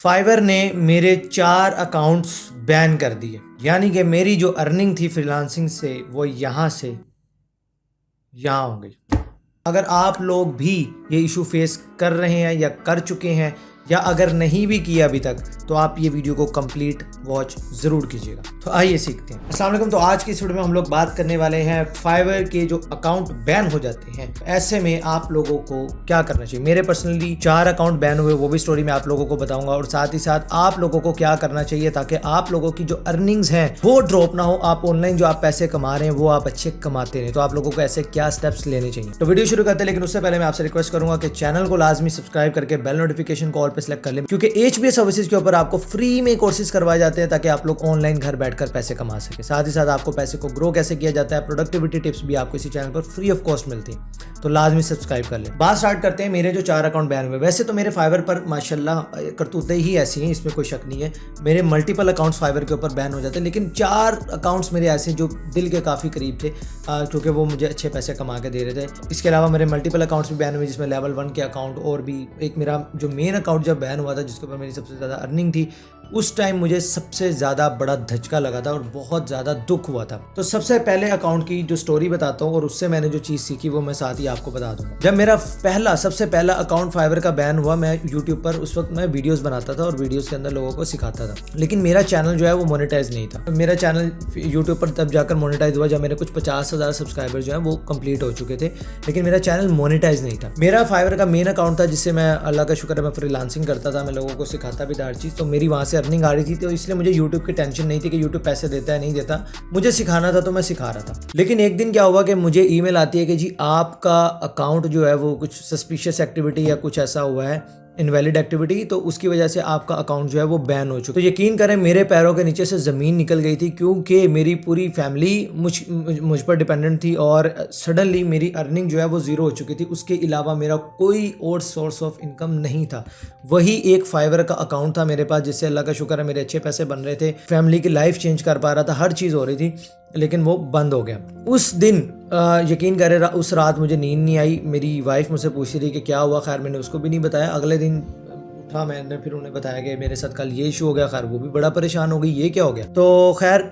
Fibre ने मेरे 4 accounts ban कर दिए, यानी कि मेरी जो अर्निंग थी फ्रीलांसिंग से वो यहाँ से यहाँ हो गई। अगर आप लोग भी ये इशू फेस कर रहे हैं या कर चुके हैं या अगर नहीं भी किया अभी तक, तो आप ये वीडियो को कंप्लीट वॉच ज़रूर कीजिएगा। तो आइए सीखते हैं। अस्सलाम वालेकुम। तो आज की इस वीडियो में हम लोग बात करने वाले हैं फाइवर के जो अकाउंट बैन हो जाते हैं, ऐसे में आप लोगों को क्या करना चाहिए। मेरे पर्सनली 4 अकाउंट बैन हुए, वो भी स्टोरी मैं आप लोगों को बताऊंगा, और साथ ही साथ आप लोगों को क्या करना चाहिए ताकि आप लोगों की जो अर्निंग्स हैं वो ड्रॉप ना हो। आप ऑनलाइन जो आप पैसे कमा रहे हैं वो आप अच्छे कमाते रहे, तो आप लोगों को ऐसे क्या स्टेप्स लेने चाहिए। तो वीडियो शुरू करते हैं, लेकिन उससे पहले मैं आपसे रिक्वेस्ट करूंगा कि चैनल को लाजमी सब्सक्राइब करके बेल नोटिफिकेशन को ऑल पे सेलेक्ट कर लें, क्योंकि एचबीएस सर्विसेज के ऊपर आपको फ्री में कोर्सेज करवाए जाते हैं ताकि आप लोग ऑनलाइन घर बैठकर पैसे कमा सके। साथ ही साथ आपको पैसे को ग्रो कैसे किया जाता है, प्रोडक्टिविटी टिप्स भी आपको इसी चैनल पर फ्री ऑफ कॉस्ट मिलती है, तो लाजमी सब्सक्राइब कर लें। बात स्टार्ट करते हैं मेरे जो 4 अकाउंट बैन हुए। वैसे तो मेरे फाइवर पर माशाल्लाह करतूतें ही ऐसी हैं, इसमें कोई शक नहीं है। मेरे मल्टीपल अकाउंट्स फाइवर के ऊपर बैन हो जाते हैं, लेकिन 4 अकाउंट्स मेरे ऐसे जो दिल के काफ़ी करीब थे, क्योंकि वो मुझे अच्छे पैसे कमा के दे रहे थे। इसके अलावा मेरे मल्टीपल अकाउंट्स भी बैन हुए, जिसमें लेवल 1 के अकाउंट और भी एक मेरा जो मेन अकाउंट जब बैन हुआ था जिसके ऊपर मेरी सबसे ज़्यादा अर्निंग थी, उस टाइम मुझे सबसे ज़्यादा बड़ा धचका लगा था और बहुत ज़्यादा दुख हुआ था। तो सबसे पहले अकाउंट की जो स्टोरी बताता हूँ और उससे मैंने जो चीज़ सीखी वो मैं साथ ही आपको बता दूँगा। जब मेरा सबसे पहला अकाउंट फाइवर का बैन हुआ, मैं यूट्यूब पर उस वक्त मैं वीडियोस बनाता था और वीडियोस के अंदर लोगों को सिखाता था, लेकिन मेरा चैनल जो है वो मोनेटाइज नहीं था। मेरा चैनल यूट्यूब पर तब जाकर मोनेटाइज हुआ जब मेरे कुछ 50,000 सब्सक्राइबर जो है वो कंप्लीट हो चुके थे, लेकिन मेरा चैनल मोनेटाइज नहीं था। मेरा फाइवर का मेन अकाउंट था जिससे मैं, अल्लाह का शुक्र है, मैं फ्रीलांसिंग करता था, मैं लोगों को सिखाता भी था हर चीज़, तो मेरी वहाँ से अर्निंग आ रही थी। तो इसलिए मुझे यूट्यूब की टेंशन नहीं थी कि यूट्यूब पैसे देता है नहीं देता, मुझे सिखाना था तो मैं सिखा रहा था। लेकिन एक दिन क्या हुआ कि मुझे ईमेल आती है कि जी आपका अकाउंट जो है वो कुछ सस्पिशियस एक्टिविटी या कुछ ऐसा हुआ है, इनवैलिड एक्टिविटी, तो उसकी वजह से आपका अकाउंट जो है वो बैन हो चुका। तो यकीन करें मेरे पैरों के नीचे से ज़मीन निकल गई थी, क्योंकि मेरी पूरी फैमिली मुझ पर डिपेंडेंट थी और सडनली मेरी अर्निंग जो है वो ज़ीरो हो चुकी थी। उसके अलावा मेरा कोई और सोर्स ऑफ इनकम नहीं था। वही एक फाइवर का अकाउंट था मेरे पास, जिससे अल्लाह का शुक्र है मेरे अच्छे पैसे बन रहे थे, फैमिली की लाइफ चेंज कर पा रहा था, हर चीज़ हो रही थी, लेकिन वो बंद हो गया। उस दिन यकीन करें उस रात मुझे नींद नहीं आई। मेरी वाइफ मुझसे पूछ रही कि क्या हुआ, खैर मैंने उसको भी नहीं बताया। अगले दिन उठा मैंने, फिर उन्हें बताया कि मेरे साथ कल ये इशू हो गया, खैर वो भी बड़ा परेशान हो गई, ये क्या हो गया। तो खैर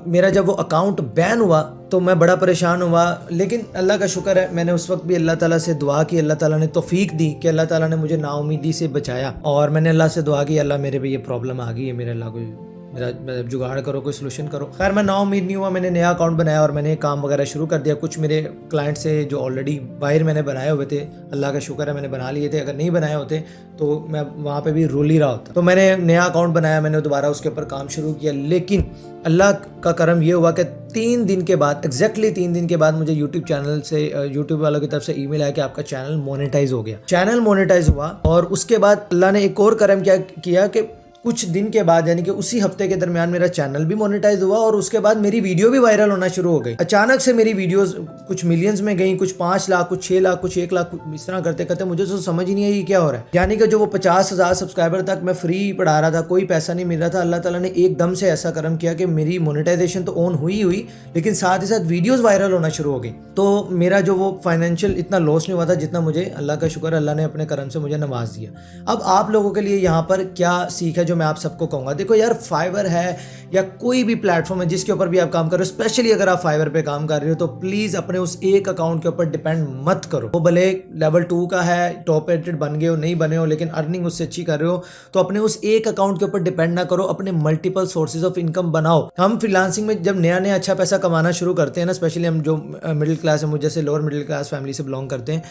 मेरा जब वो अकाउंट बैन हुआ तो मैं बड़ा परेशान हुआ, लेकिन अल्लाह का शुक्र है मैंने उस वक्त भी अल्लाह ताला से दुआ की, अल्लाह ताला ने तौफीक दी कि अल्लाह ताला ने मुझे नाउमीदी से बचाया, और मैंने अल्लाह से दुआ की, अल्लाह मेरे पे ये प्रॉब्लम आ गई है, मेरे अल्लाह को मेरा जुगाड़ करो, कोई सोल्यूशन करो। खैर मैं नाउमीद नहीं हुआ, मैंने नया अकाउंट बनाया और मैंने काम वगैरह शुरू कर दिया। कुछ मेरे क्लाइंट से जो ऑलरेडी बाहर मैंने बनाए हुए थे, अल्लाह का शुक्र है मैंने बना लिए थे, अगर नहीं बनाए होते तो मैं वहाँ पे भी रोल ही रहा होता। तो मैंने नया अकाउंट बनाया, मैंने दोबारा उसके ऊपर काम शुरू किया, लेकिन अल्लाह का करम ये हुआ कि 3 दिन के बाद, एग्जैक्टली 3 दिन के बाद मुझे यूट्यूब चैनल से, यूट्यूब वालों की तरफ से ईमेल आया कि आपका चैनल मोनेटाइज हो गया। चैनल मोनेटाइज हुआ और उसके बाद अल्लाह ने एक और करम क्या किया कि कुछ दिन के बाद, यानी कि उसी हफ्ते के दरमियान मेरा चैनल भी मोनेटाइज हुआ और उसके बाद मेरी वीडियो भी वायरल होना शुरू हो गई। अचानक से मेरी वीडियोस कुछ मिलियंस में गई, कुछ 5 लाख, कुछ 6 लाख, कुछ 1 लाख, इस तरह करते करते मुझे तो समझ ही नहीं आई क्या हो रहा है। यानी कि जो वो 50,000 सब्सक्राइबर तक मैं फ्री पढ़ा रहा था, कोई पैसा नहीं मिल रहा था, अल्लाह ताला ने एकदम से ऐसा करम किया कि मेरी मोनेटाइजेशन तो ऑन हुई लेकिन साथ ही साथ वीडियोज वायरल होना शुरू हो गई। तो मेरा जो वो फाइनेंशियल इतना लॉस नहीं हुआ था जितना मुझे, अल्लाह का शुक्र, अल्लाह ने अपने करम से मुझे नवाज दिया। अब आप लोगों के लिए यहाँ पर क्या सीख है जो मैं आप सबको कहूँगा। देखो यार, फाइवर है या कोई भी प्लेटफॉर्म है जिसके ऊपर भी आप काम कर रहे हो, स्पेशली अगर आप फाइवर पे काम कर रहे हो, तो प्लीज अपने उस एक अकाउंट के ऊपर डिपेंड मत करो। वो भले लेवल 2 का है, टॉप रेटेड बन गए हो, नहीं बने हो, लेकिन अर्निंग उससे अच्छी कर रहे हो, तो अपने उस एक अकाउंट के ऊपर डिपेंड ना करो, अपने मल्टीपल सोर्सेज ऑफ इनकम बनाओ। हम फ्रीलांसिंग में जब नया नया अच्छा पैसा कमाना शुरू करते हैं ना, स्पेशली हम जो मिडिल क्लास है, मुझे जैसे लोअर मिडिल क्लास फैमिली से बिलोंग करते हैं,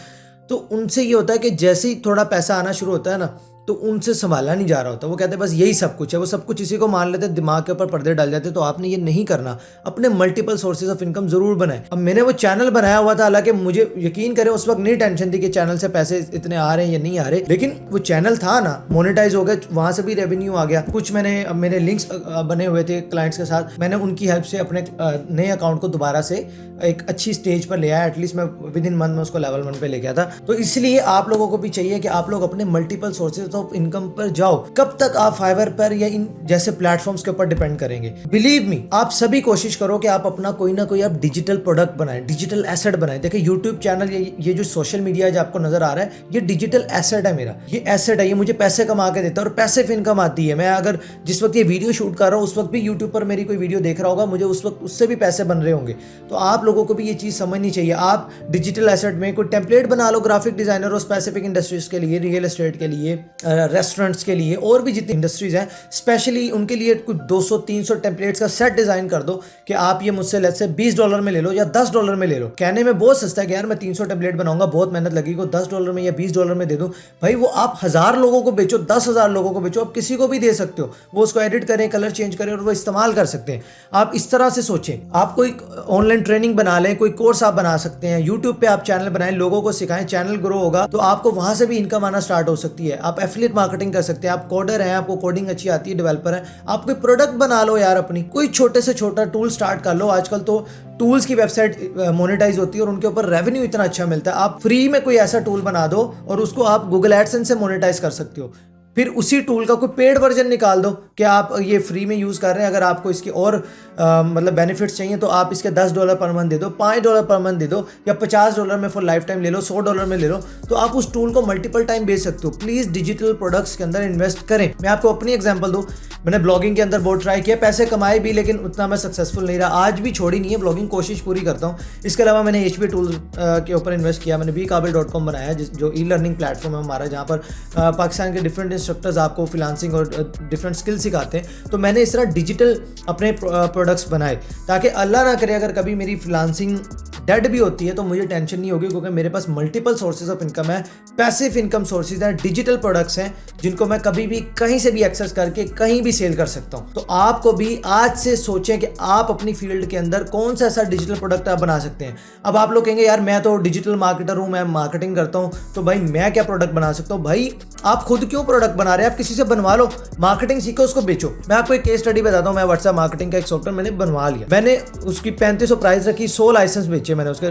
तो उनसे ये होता है कि जैसे ही थोड़ा पैसा आना शुरू होता है ना, तो उनसे संभाला नहीं जा रहा होता। वो कहते हैं बस यही सब कुछ है, वो सब कुछ इसी को मान लेते, दिमाग के ऊपर पर्दे डाल जाते। तो आपने ये नहीं करना, अपने मल्टीपल सोर्सेज ऑफ इनकम जरूर बनाए। अब मैंने वो चैनल बनाया हुआ था, हालांकि मुझे यकीन करें उस वक्त नहीं टेंशन थी कि चैनल से पैसे इतने आ रहे हैं या नहीं आ रहे, लेकिन वो चैनल था ना, मोनेटाइज हो गया, वहां से भी रेवेन्यू आ गया। कुछ मेरे लिंक्स बने हुए थे क्लाइंट्स के साथ, मैंने उनकी हेल्प से अपने नए अकाउंट को दोबारा से एक अच्छी स्टेज पर ले आया। एटलीस्ट मैं विद इन मंथ में उसको लेवल 1 पे ले गया था। तो इसलिए आप लोगों को भी चाहिए कि आप लोग अपने multiple sources sources of income पर जाओ। कब तक आप फाइवर पर या इन जैसे प्लेटफॉर्म्स के ऊपर डिपेंड करेंगे? बिलीव मी, आप सभी कोशिश करो कि आप अपना कोई ना कोई आप डिजिटल प्रोडक्ट बनाएं, डिजिटल एसेट बनाएं। देखिए यूट्यूब चैनल, ये जो सोशल मीडिया जो आपको नजर आ रहा है, ये डिजिटल एसेट है मेरा। ये एसेट है, ये मुझे पैसे कमा के देता है और पैसिव इनकम आती है। मैं अगर जिस वक्त ये वीडियो शूट कर रहा हूँ उस वक्त भी यूट्यूब पर मेरी कोई वीडियो देख रहा होगा, मुझे उस वक्त उससे भी पैसे बन रहे होंगे। तो आप लोगों को भी ये चीज समझनी चाहिए। आप डिजिटल एसेट में कोई टेम्पलेट बना लो ग्राफिक डिजाइनर और स्पेसिफिक इंडस्ट्रीज के लिए, रियल एस्टेट के लिए, रेस्टोरेंट्स के लिए, और भी जितनी इंडस्ट्रीज हैं स्पेशली उनके लिए कुछ 200-300 टेम्पलेट्स का सेट डिजाइन कर दो कि आप ये मुझसे लेट्स से $20 में ले लो या $10 में ले लो। कहने में बहुत सस्ता है कि यार मैं 300 टेम्पलेट बनाऊंगा, बहुत मेहनत लगेगी, $10 में या $20 में दे दूं। भाई वो आप 1000 लोगों को बेचो, 10,000 लोगों को बेचो, आप किसी को भी दे सकते हो। वो उसको एडिट करें, कलर चेंज करें और वो इस्तेमाल कर सकते हैं। आप इस तरह से सोचें। आप कोई ऑनलाइन ट्रेनिंग बना लें, कोई कोर्स आप बना सकते हैं, यूट्यूब पे आप चैनल बनाएं, लोगों को सिखाएं, चैनल ग्रो होगा तो आपको वहां से भी इनकम आना स्टार्ट हो सकती है। आप एफिलिएट मार्केटिंग कर सकते हैं। आप कोडर हैं, आपको कोडिंग अच्छी आती है, डेवलपर है, आप कोई प्रोडक्ट बना लो यार, अपनी कोई छोटे से छोटा टूल स्टार्ट कर लो। आजकल तो टूल्स की वेबसाइट मोनेटाइज होती है और उनके ऊपर रेवेन्यू इतना अच्छा मिलता है। आप फ्री में कोई ऐसा टूल बना दो और उसको आप गूगल एडसेंस से मोनेटाइज कर सकते हो। फिर उसी टूल का कोई पेड वर्जन निकाल दो कि आप ये फ्री में यूज़ कर रहे हैं, अगर आपको इसके और मतलब बेनिफिट्स चाहिए तो आप इसके $10 पर मंथ दे दो, $5 पर मंथ दे दो, या $50 में फॉर लाइफ टाइम ले लो, $100 में ले लो, तो आप उस टूल को मल्टीपल टाइम बेच सकते हो। प्लीज़ डिजिटल प्रोडक्ट्स के अंदर इन्वेस्ट करें। मैं आपको अपनी एग्जांपल दूं, मैंने ब्लॉगिंग के अंदर बहुत ट्राई किया, पैसे कमाए भी, लेकिन उतना मैं सक्सेसफुल नहीं रहा। आज भी छोड़ी नहीं है ब्लॉगिंग, कोशिश पूरी करता हूँ। इसके अलावा मैंने HP टूल के ऊपर इन्वेस्ट किया। मैंने bkabil.com बनाया, जो ई लर्निंग प्लेटफॉर्म है हमारा, जहाँ पर पाकिस्तान के डिफरेंट इंस्ट्रक्टर्स आपको फ्रीलांसिंग और डिफरेंट स्किल सिखाते हैं। तो मैंने इस तरह डिजिटल अपने प्रोडक्ट्स बनाए ताकि अल्लाह ना करे अगर कभी मेरी फ्रीलांसिंग डेड भी होती है तो मुझे टेंशन नहीं होगी, क्योंकि मेरे पास मल्टीपल सोर्सेज ऑफ इनकम है, पैसिव इनकम सोर्सेज हैं, डिजिटल प्रोडक्ट्स हैं जिनको मैं कभी भी कहीं से भी एक्सेस करके कहीं भी सेल कर सकता हूं। तो आपको भी आज से सोचें कि आप अपनी फील्ड के अंदर कौन सा ऐसा डिजिटल प्रोडक्ट आप बना सकते हैं। अब आप लोग कहेंगे यार मैं तो डिजिटल मार्केटर हूं, मैं मार्केटिंग करता हूं, तो भाई मैं क्या प्रोडक्ट बना सकता हूं? भाई आप खुद क्यों प्रोडक्ट बना रहे हैं? आप किसी से बनवा लो, मार्केटिंग सीखो, उसको बेचो। मैं आपको एक केस स्टडी बताता हूं। मैं व्हाट्सएप मार्केटिंग का एक सॉफ्टवेयर मैंने बनवा लिया, मैंने उसकी 3500 प्राइस रखी, 100 लाइसेंस बेचे मैंने, उसके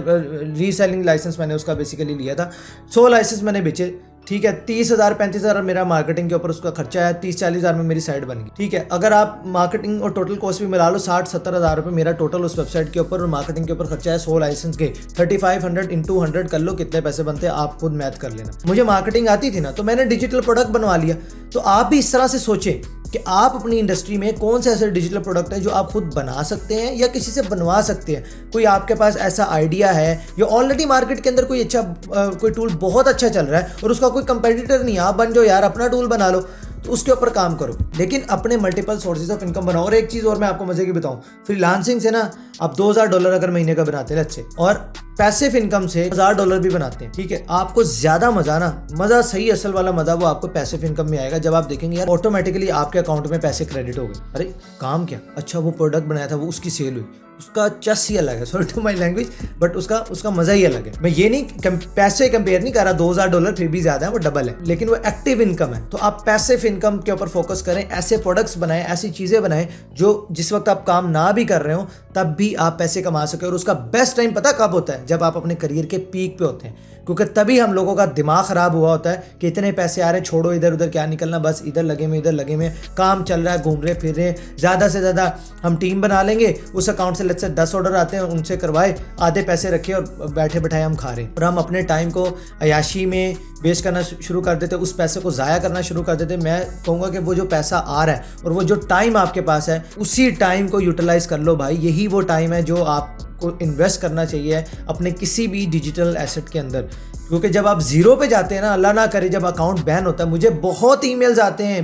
रीसेलिंग लाइसेंस मैंने उसका बेसिकली लिया था, 100 लाइसेंस मैंने बेचे। ठीक है, 30,000-35,000 मेरा मार्केटिंग के ऊपर उसका खर्चा है, 30-40,000 में मेरी साइट बन गई। ठीक है, अगर आप मार्केटिंग और टोटल कॉस्ट भी मिला लो, 60-70,000 रुपये मेरा टोटल उस वेबसाइट के ऊपर और मार्केटिंग के ऊपर खर्चा है 100 लाइसेंस के। 3500 इंटू 100 कर लो कितने पैसे बनते हैं, आप खुद मैथ कर लेना। मुझे मार्केटिंग आती थी ना, तो मैंने डिजिटल प्रोडक्ट बनवा लिया। तो आप भी इस तरह से सोचें कि आप अपनी इंडस्ट्री में कौन से ऐसे डिजिटल प्रोडक्ट है जो आप खुद बना सकते हैं या किसी से बनवा सकते हैं। कोई आपके पास ऐसा आइडिया है या ऑलरेडी मार्केट के अंदर कोई अच्छा कोई टूल बहुत अच्छा चल रहा है और उसका कोई कंपेटिटर नहीं, आप बन जाओ यार, अपना टूल बना लो, तो उसके ऊपर काम करो, लेकिन अपने मल्टीपल सोर्सेज ऑफ इनकम बनाओ। और एक चीज़ और मैं आपको मजे की बताऊं, फ्रीलांसिंग से ना आप $2,000 अगर महीने का बनाते हैं अच्छे, और पैसिव इनकम से $1,000 भी बनाते हैं, ठीक है, आपको ज्यादा मजा सही असल वाला मजा वो आपको पैसिव इनकम में आएगा जब आप देखेंगे यार ऑटोमेटिकली आपके अकाउंट में पैसे क्रेडिट हो गए। अरे काम क्या, अच्छा वो प्रोडक्ट बनाया था, वो उसकी सेल हुई, उसका चस ही अलग है, sorry to my language, but उसका मजा ही अलग है। मैं ये नहीं पैसे कंपेयर नहीं कर रहा, $2,000 फिर भी ज्यादा है, वो डबल है, लेकिन वो एक्टिव इनकम है। तो आप पैसिव इनकम के ऊपर फोकस करें, ऐसे प्रोडक्ट्स बनाएं, ऐसी चीजें बनाएं जो जिस वक्त आप काम ना भी कर रहे हो तब भी आप पैसे कमा सके। और उसका बेस्ट टाइम पता कब होता है? जब आप अपने करियर के पीक पे होते हैं, क्योंकि तभी हम लोगों का दिमाग खराब हुआ होता है कि इतने पैसे आ रहे हैं, छोड़ो इधर उधर क्या निकलना, बस इधर लगे में काम चल रहा है, घूम रहे फिर रहे, ज़्यादा से ज़्यादा हम टीम बना लेंगे, उस अकाउंट से लेट्स से 10 ऑर्डर आते हैं, उनसे करवाए, आधे पैसे रखे और बैठे बैठाए हम खा रहे हैं। और हम अपने टाइम को अयाशी में वेस्ट करना शुरू कर देते, उस पैसे को ज़ाया करना शुरू कर देते। मैं कहूँगा कि वो जो पैसा आ रहा है और वो जो टाइम आपके पास है, उसी टाइम को यूटिलाइज कर लो भाई। यही वो टाइम है जो आपको इन्वेस्ट करना चाहिए अपने किसी भी डिजिटल एसेट के अंदर, क्योंकि जब आप जीरो पे जाते हैं ना, अल्लाह ना करे जब अकाउंट बैन होता है, मुझे बहुत ईमेल्स आते हैं,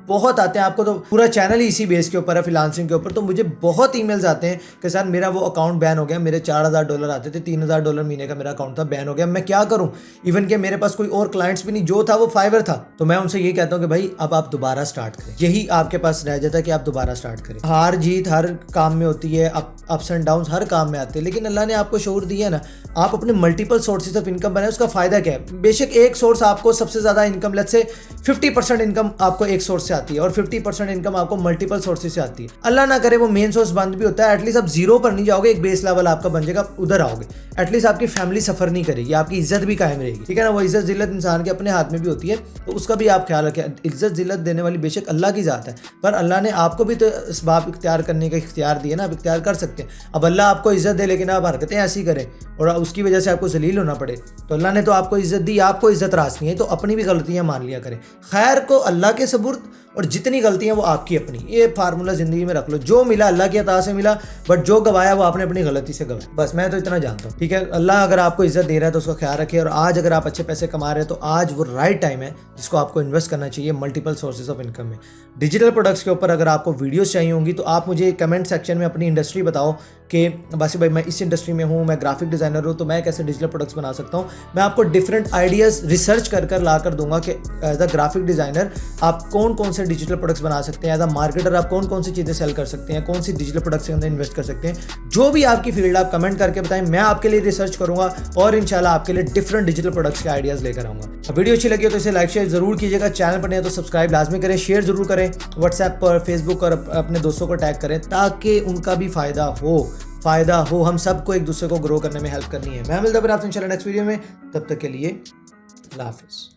बहुत आते हैं, आपको तो पूरा चैनल ही इसी बेस के ऊपर है, फ्रीलांसिंग के ऊपर, तो मुझे बहुत ईमेल्स आते हैं कि सर मेरा वो अकाउंट बैन हो गया, मेरे $4,000 आते थे, $3,000 महीने का मेरा अकाउंट था, बैन हो गया, मैं क्या करूं? इवन कि मेरे पास कोई और क्लाइंट्स भी नहीं, जो था वो फाइवर था। तो मैं उनसे ये कहता हूँ कि भाई अब आप दोबारा स्टार्ट करें, यही आपके पास रह जाता है कि आप दोबारा स्टार्ट करें। हार जीत हर काम में होती है, अप्स एंड डाउन्स हर काम में आते हैं, लेकिन अल्लाह ने आपको शऊर दिया ना, आप अपने मल्टीपल सोर्सेज ऑफ इनकम बनाए, उसका फ़ायदा क्या है? बेशक एक सोर्स आपको सबसे ज़्यादा इनकम, लेट्स से 50% इनकम आपको एक सोर्स से आती है और 50% इनकम आपको मल्टीपल सोर्सेज से आती है। अल्लाह ना करे वो मेन सोर्स बंद भी होता है, एटलीस्ट आप जीरो पर नहीं जाओगे, एक बेस लेवल आपका बन जाएगा, उधर आओगे, एटलीस्ट आपकी फैमिली सफ़र नहीं करेगी, आपकी इज्जत भी कायम रहेगी, ठीक है ना। वो इज्जत जिल्लत इंसान के अपने हाथ में भी होती है, तो उसका भी आप ख्याल रखें। इज्जत जिल्लत देने वाली बेशक अल्लाह की ज़ात है, पर अल्लाह ने आपको भी तो इसबाब इख्तियार करने का इख्तियार दिया ना, आप इख्तियार कर सकते हैं। अब अल्लाह आपको इज्जत दे लेकिन आप हरकतें ऐसी करें और उसकी वजह से आपको जलील होना पड़े, तो अल्लाह ने तो आपको इज्जत दी, आपको इज्जत रासनी है, तो अपनी भी गलतियां मान लिया करें। खैर को अल्लाह के सुपुर्द और जितनी गलतियां वो आपकी अपनी, ये फार्मूला ज़िंदगी में रख लो। जो मिला अल्लाह की अता से मिला, बट जो गवाया वो आपने अपनी गलती से गवाया। बस मैं तो इतना जानता हूँ, ठीक है। अल्लाह अगर आपको इज्जत दे रहा है तो उसका ख्याल रखिए। और आज अगर आप अच्छे पैसे कमा रहे हैं तो आज वो राइट टाइम है जिसको आपको इन्वेस्ट करना चाहिए मल्टीपल सोर्सेज ऑफ इनकम में। डिजिटल प्रोडक्ट्स के ऊपर अगर आपको वीडियोस चाहिए होंगी तो आप मुझे कमेंट सेक्शन में अपनी इंडस्ट्री बताओ कि बासी भाई मैं इस इंडस्ट्री में हूँ, मैं ग्राफिक डिज़ाइनर हूँ, तो मैं कैसे डिजिटल प्रोडक्ट्स बना सकता हूँ। मैं आपको डिफरेंट आइडियाज़ रिसर्च कर ला कर दूंगा कि एज अ ग्राफिक डिज़ाइनर आप कौन कौन से डिजिटल प्रोडक्ट्स बना सकते हैं, एज अ मार्केटर आप कौन कौन सी चीज़ें सेल कर सकते हैं, कौन सी डिजिटल प्रोडक्ट्स के अंदर इन्वेस्ट कर सकते हैं। जो भी आपकी फील्ड आप कमेंट करके बताएं, मैं आपके लिए रिसर्च करूँगा और इंशाल्लाह आपके लिए डिफरेंट डिजिटल प्रोडक्ट्स के आइडियाज़ लेकर आऊँगा। वीडियो अच्छी लगी हो तो इसे लाइक शेयर जरूर कीजिएगा, चैनल पर नहीं है तो सब्सक्राइब लाजमी करें, शेयर जरूर करें, व्हाट्सएप पर, फेसबुक पर अपने दोस्तों को टैग करें ताकि उनका भी फ़ायदा हो। हम सबको एक दूसरे को ग्रो करने में हेल्प करनी है। मैं मिलता हूं आपसे इंशाल्लाह नेक्स्ट वीडियो में, तब तक के लिए अल्लाह हाफिज़।